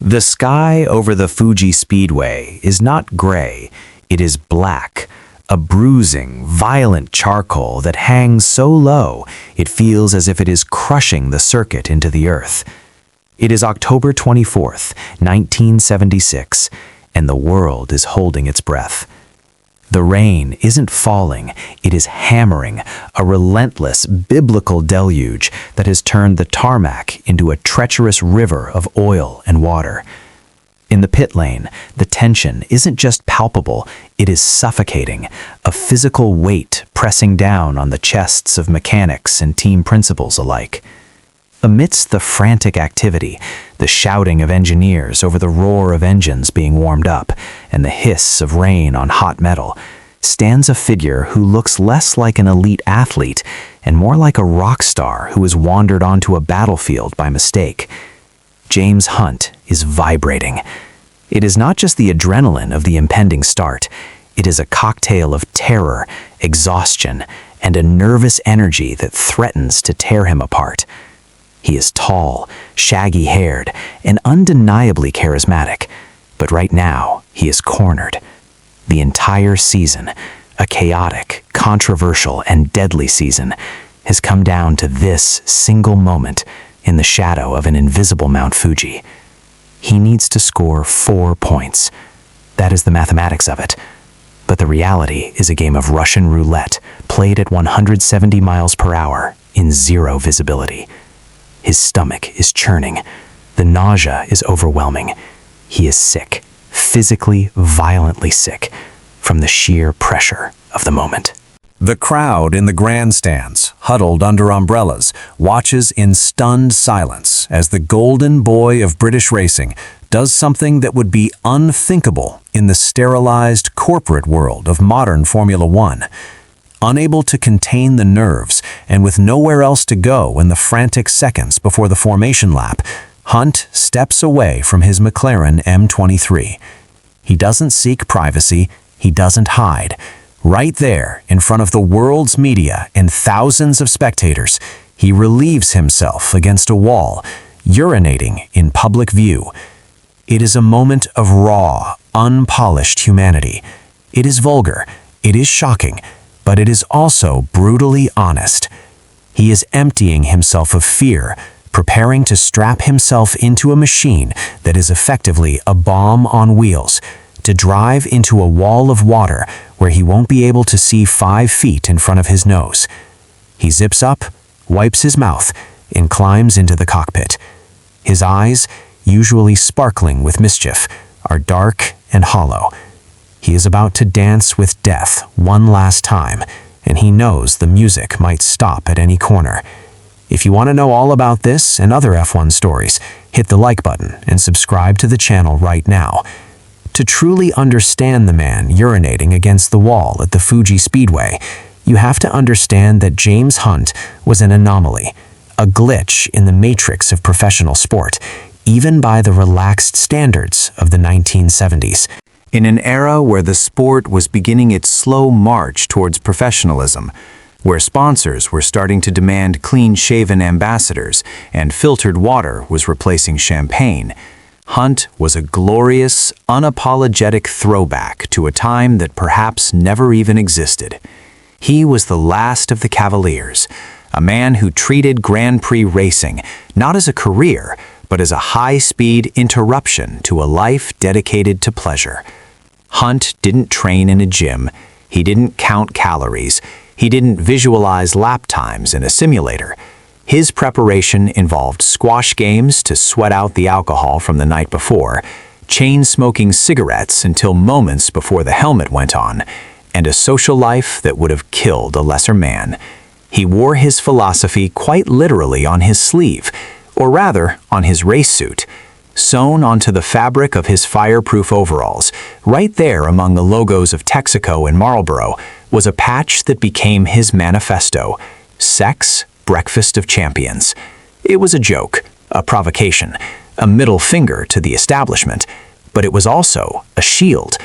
The sky over the Fuji Speedway is not gray, it is black, a bruising, violent charcoal that hangs so low it feels as if it is crushing the circuit into the earth. It is October 24th, 1976, and the world is holding its breath. The rain isn't falling, it is hammering, a relentless biblical deluge that has turned the tarmac into a treacherous river of oil and water. In the pit lane, the tension isn't just palpable, it is suffocating, a physical weight pressing down on the chests of mechanics and team principals alike. Amidst the frantic activity, the shouting of engineers over the roar of engines being warmed up, and the hiss of rain on hot metal, stands a figure who looks less like an elite athlete and more like a rock star who has wandered onto a battlefield by mistake. James Hunt is vibrating. It is not just the adrenaline of the impending start, it is a cocktail of terror, exhaustion, and a nervous energy that threatens to tear him apart. He is tall, shaggy-haired, and undeniably charismatic, but right now he is cornered. The entire season, a chaotic, controversial, and deadly season, has come down to this single moment in the shadow of an invisible Mount Fuji. He needs to score 4 points. That is the mathematics of it. But the reality is a game of Russian roulette played at 170 miles per hour in zero visibility. His stomach is churning. The nausea is overwhelming. He is sick, physically, violently sick, from the sheer pressure of the moment. The crowd in the grandstands, huddled under umbrellas, watches in stunned silence as the golden boy of British racing does something that would be unthinkable in the sterilized corporate world of modern Formula One. Unable to contain the nerves and with nowhere else to go in the frantic seconds before the formation lap, Hunt steps away from his McLaren M23. He doesn't seek privacy, he doesn't hide. Right there, in front of the world's media and thousands of spectators, he relieves himself against a wall, urinating in public view. It is a moment of raw, unpolished humanity. It is vulgar, it is shocking, but it is also brutally honest. He is emptying himself of fear, preparing to strap himself into a machine that is effectively a bomb on wheels, to drive into a wall of water where he won't be able to see 5 feet in front of his nose. He zips up, wipes his mouth, and climbs into the cockpit. His eyes, usually sparkling with mischief, are dark and hollow. He is about to dance with death one last time, and he knows the music might stop at any corner. If you want to know all about this and other F1 stories, hit the like button and subscribe to the channel right now. To truly understand the man urinating against the wall at the Fuji Speedway, you have to understand that James Hunt was an anomaly, a glitch in the matrix of professional sport, even by the relaxed standards of the 1970s. In an era where the sport was beginning its slow march towards professionalism, where sponsors were starting to demand clean-shaven ambassadors and filtered water was replacing champagne, Hunt was a glorious, unapologetic throwback to a time that perhaps never even existed. He was the last of the Cavaliers, a man who treated Grand Prix racing not as a career, but as a high-speed interruption to a life dedicated to pleasure. Hunt didn't train in a gym, he didn't count calories, he didn't visualize lap times in a simulator. His preparation involved squash games to sweat out the alcohol from the night before, chain-smoking cigarettes until moments before the helmet went on, and a social life that would have killed a lesser man. He wore his philosophy quite literally on his sleeve, or rather, on his race suit. Sewn onto the fabric of his fireproof overalls, right there among the logos of Texaco and Marlboro, was a patch that became his manifesto: Sex, Breakfast of Champions. It was a joke, a provocation, a middle finger to the establishment, but it was also a shield.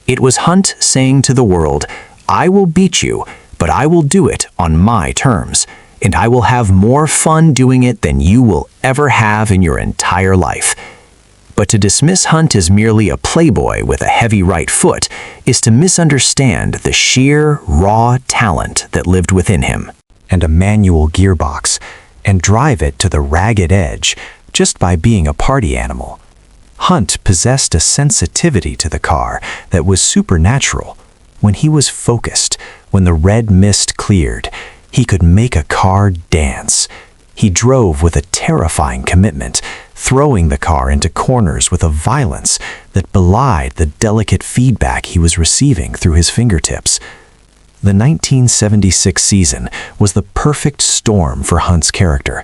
It was Hunt saying to the world, "I will beat you, but I will do it on my terms, and I will have more fun doing it than you will ever have in your entire life." But to dismiss Hunt as merely a playboy with a heavy right foot is to misunderstand the sheer, raw talent that lived within him, and a manual gearbox, and drive it to the ragged edge just by being a party animal. Hunt possessed a sensitivity to the car that was supernatural. When he was focused, when the red mist cleared, he could make a car dance. He drove with a terrifying commitment, throwing the car into corners with a violence that belied the delicate feedback he was receiving through his fingertips. The 1976 season was the perfect storm for Hunt's character.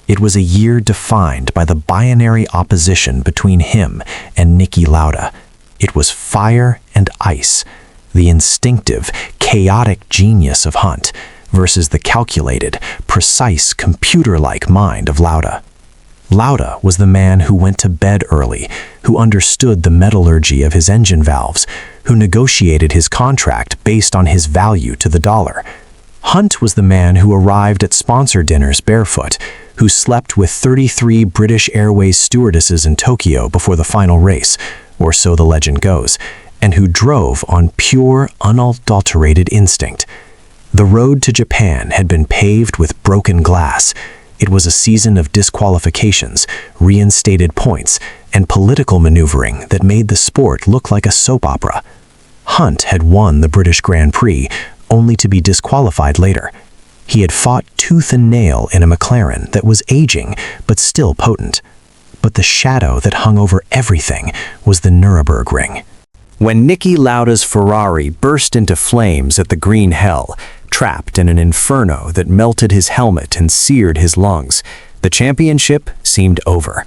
It was a year defined by the binary opposition between him and Niki Lauda. It was fire and ice, the instinctive, chaotic genius of Hunt versus the calculated, precise, computer-like mind of Lauda. Lauda was the man who went to bed early, who understood the metallurgy of his engine valves, who negotiated his contract based on his value to the dollar. Hunt was the man who arrived at sponsor dinners barefoot, who slept with 33 British Airways stewardesses in Tokyo before the final race, or so the legend goes, and who drove on pure, unadulterated instinct. The road to Japan had been paved with broken glass. It was a season of disqualifications, reinstated points, and political maneuvering that made the sport look like a soap opera. Hunt had won the British Grand Prix, only to be disqualified later. He had fought tooth and nail in a McLaren that was aging but still potent. But the shadow that hung over everything was the Nürburgring. When Niki Lauda's Ferrari burst into flames at the Green Hell, trapped in an inferno that melted his helmet and seared his lungs, the championship seemed over.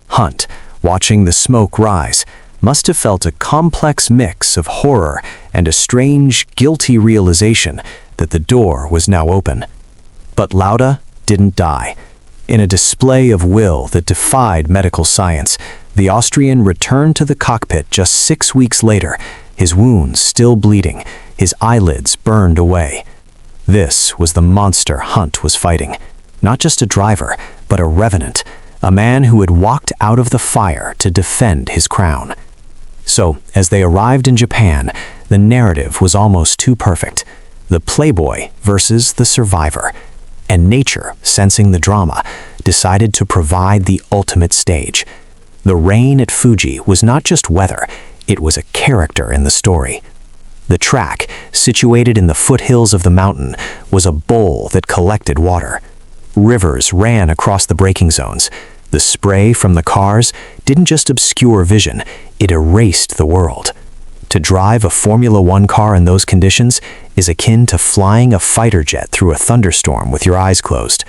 Hunt, watching the smoke rise, must have felt a complex mix of horror and a strange, guilty realization that the door was now open. But Lauda didn't die. In a display of will that defied medical science, the Austrian returned to the cockpit just 6 weeks later, his wounds still bleeding, his eyelids burned away. This was the monster Hunt was fighting. Not just a driver, but a revenant, a man who had walked out of the fire to defend his crown. So, as they arrived in Japan, the narrative was almost too perfect. The playboy versus the survivor. And nature, sensing the drama, decided to provide the ultimate stage. The rain at Fuji was not just weather, it was a character in the story. The track, situated in the foothills of the mountain, was a bowl that collected water. Rivers ran across the braking zones. The spray from the cars didn't just obscure vision, it erased the world. To drive a Formula One car in those conditions is akin to flying a fighter jet through a thunderstorm with your eyes closed.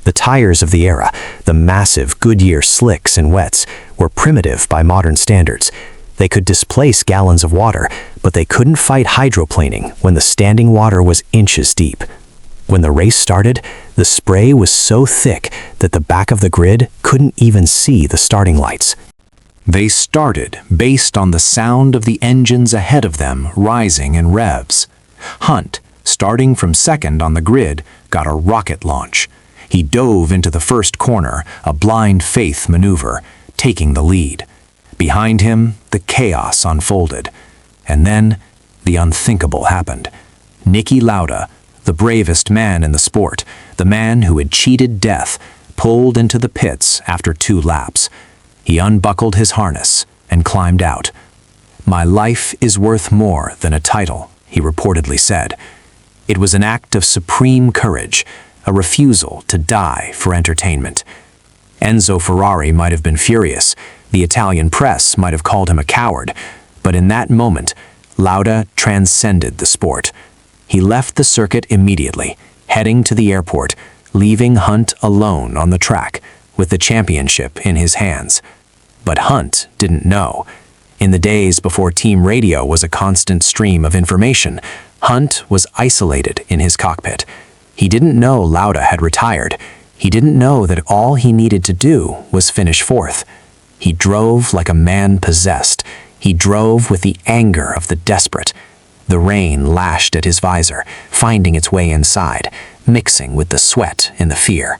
The tires of the era, the massive Goodyear slicks and wets, were primitive by modern standards. They could displace gallons of water, but they couldn't fight hydroplaning when the standing water was inches deep. When the race started, the spray was so thick that the back of the grid couldn't even see the starting lights. They started based on the sound of the engines ahead of them rising in revs. Hunt, starting from second on the grid, got a rocket launch. He dove into the first corner, a blind faith maneuver, taking the lead. Behind him, the chaos unfolded. And then, the unthinkable happened. Niki Lauda, the bravest man in the sport, the man who had cheated death, pulled into the pits after 2 laps. He unbuckled his harness and climbed out. "My life is worth more than a title," he reportedly said. It was an act of supreme courage, a refusal to die for entertainment. Enzo Ferrari might have been furious, the Italian press might have called him a coward, but in that moment, Lauda transcended the sport. He left the circuit immediately, heading to the airport, leaving Hunt alone on the track, with the championship in his hands. But Hunt didn't know. In the days before team radio was a constant stream of information, Hunt was isolated in his cockpit. He didn't know Lauda had retired. He didn't know that all he needed to do was finish fourth. He drove like a man possessed. He drove with the anger of the desperate. The rain lashed at his visor, finding its way inside, mixing with the sweat and the fear.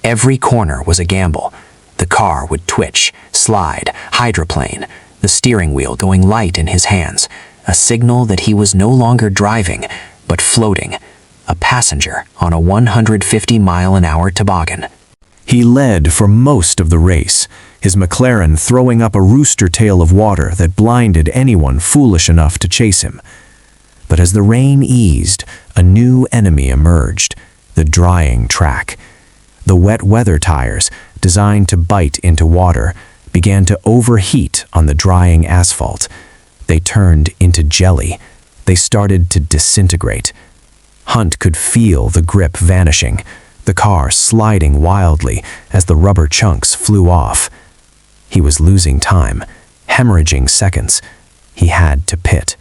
Every corner was a gamble. The car would twitch, slide, hydroplane, the steering wheel going light in his hands, a signal that he was no longer driving, but floating, a passenger on a 150-mile-an-hour toboggan. He led for most of the race, his McLaren throwing up a rooster tail of water that blinded anyone foolish enough to chase him. But as the rain eased, a new enemy emerged, the drying track. The wet weather tires, designed to bite into water, began to overheat on the drying asphalt. They turned into jelly. They started to disintegrate. Hunt could feel the grip vanishing, the car sliding wildly as the rubber chunks flew off. He was losing time, hemorrhaging seconds. He had to pit.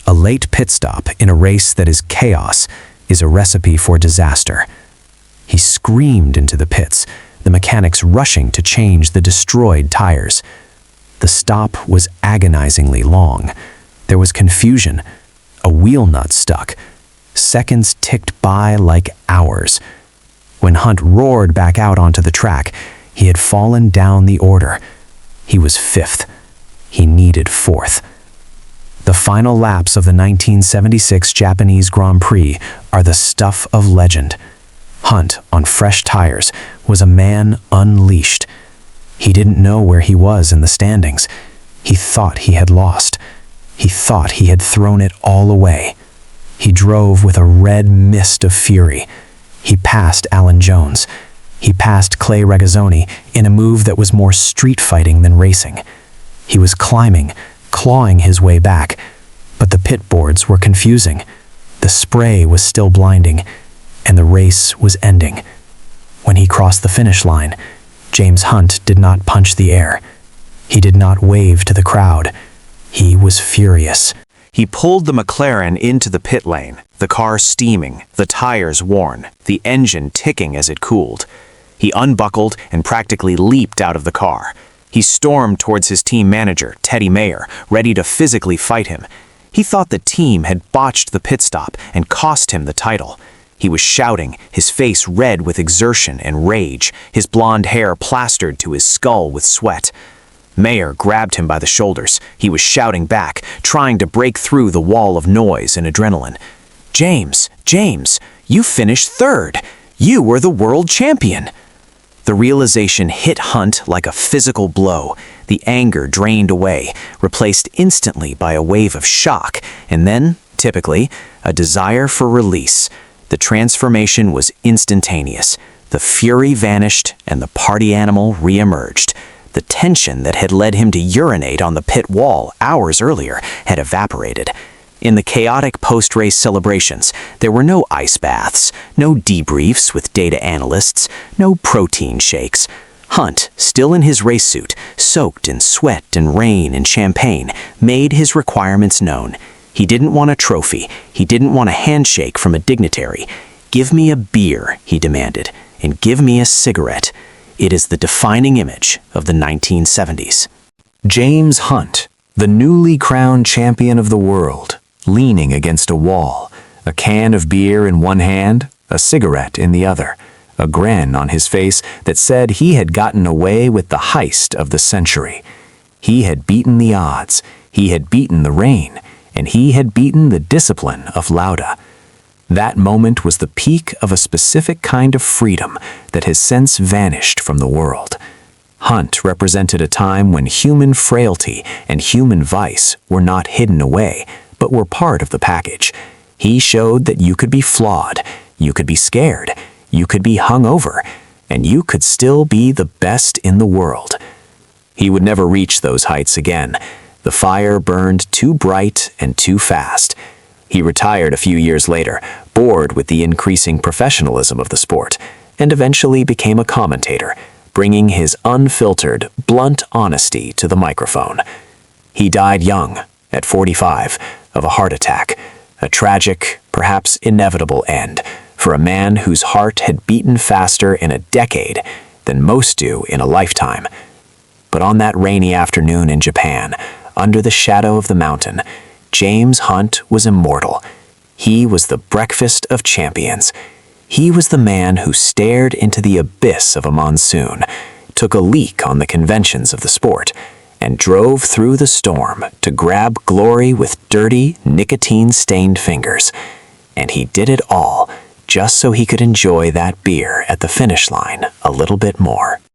A late pit stop in a race that is chaos is a recipe for disaster. He screamed into the pits, the mechanics rushing to change the destroyed tires. The stop was agonizingly long. There was confusion. A wheel nut stuck. Seconds ticked by like hours. When Hunt roared back out onto the track, he had fallen down the order. He was fifth. He needed fourth. The final laps of the 1976 Japanese Grand Prix are the stuff of legend. Hunt, on fresh tires, was a man unleashed. He didn't know where he was in the standings. He thought he had lost. He thought he had thrown it all away. He drove with a red mist of fury. He passed Alan Jones. He passed Clay Regazzoni in a move that was more street fighting than racing. He was climbing, clawing his way back, but the pit boards were confusing. The spray was still blinding, and the race was ending. When he crossed the finish line, James Hunt did not punch the air. He did not wave to the crowd. He was furious. He pulled the McLaren into the pit lane, the car steaming, the tires worn, the engine ticking as it cooled. He unbuckled and practically leaped out of the car. He stormed towards his team manager, Teddy Mayer, ready to physically fight him. He thought the team had botched the pit stop and cost him the title. He was shouting, his face red with exertion and rage, his blonde hair plastered to his skull with sweat. Mayer grabbed him by the shoulders. He was shouting back, trying to break through the wall of noise and adrenaline. James, you finished third. You were the world champion." The realization hit Hunt like a physical blow. The anger drained away, replaced instantly by a wave of shock, and then, typically, a desire for release. The transformation was instantaneous. The fury vanished and the party animal re-emerged. The tension that had led him to urinate on the pit wall hours earlier had evaporated. In the chaotic post-race celebrations, there were no ice baths, no debriefs with data analysts, no protein shakes. Hunt, still in his race suit, soaked in sweat and rain and champagne, made his requirements known. He didn't want a trophy. He didn't want a handshake from a dignitary. "Give me a beer," he demanded, "and give me a cigarette." It is the defining image of the 1970s. James Hunt, the newly crowned champion of the world, leaning against a wall, a can of beer in one hand, a cigarette in the other, a grin on his face that said he had gotten away with the heist of the century. He had beaten the odds, he had beaten the rain, and he had beaten the discipline of Lauda. That moment was the peak of a specific kind of freedom that has since vanished from the world. Hunt represented a time when human frailty and human vice were not hidden away, but were part of the package. He showed that you could be flawed, you could be scared, you could be hungover, and you could still be the best in the world. He would never reach those heights again. The fire burned too bright and too fast. He retired a few years later, bored with the increasing professionalism of the sport, and eventually became a commentator, bringing his unfiltered, blunt honesty to the microphone. He died young, at 45, of a heart attack, a tragic, perhaps inevitable end for a man whose heart had beaten faster in a decade than most do in a lifetime. But on that rainy afternoon in Japan, under the shadow of the mountain, James Hunt was immortal. He was the breakfast of champions. He was the man who stared into the abyss of a monsoon, took a leak on the conventions of the sport and drove through the storm to grab glory with dirty, nicotine-stained fingers. And he did it all just so he could enjoy that beer at the finish line a little bit more.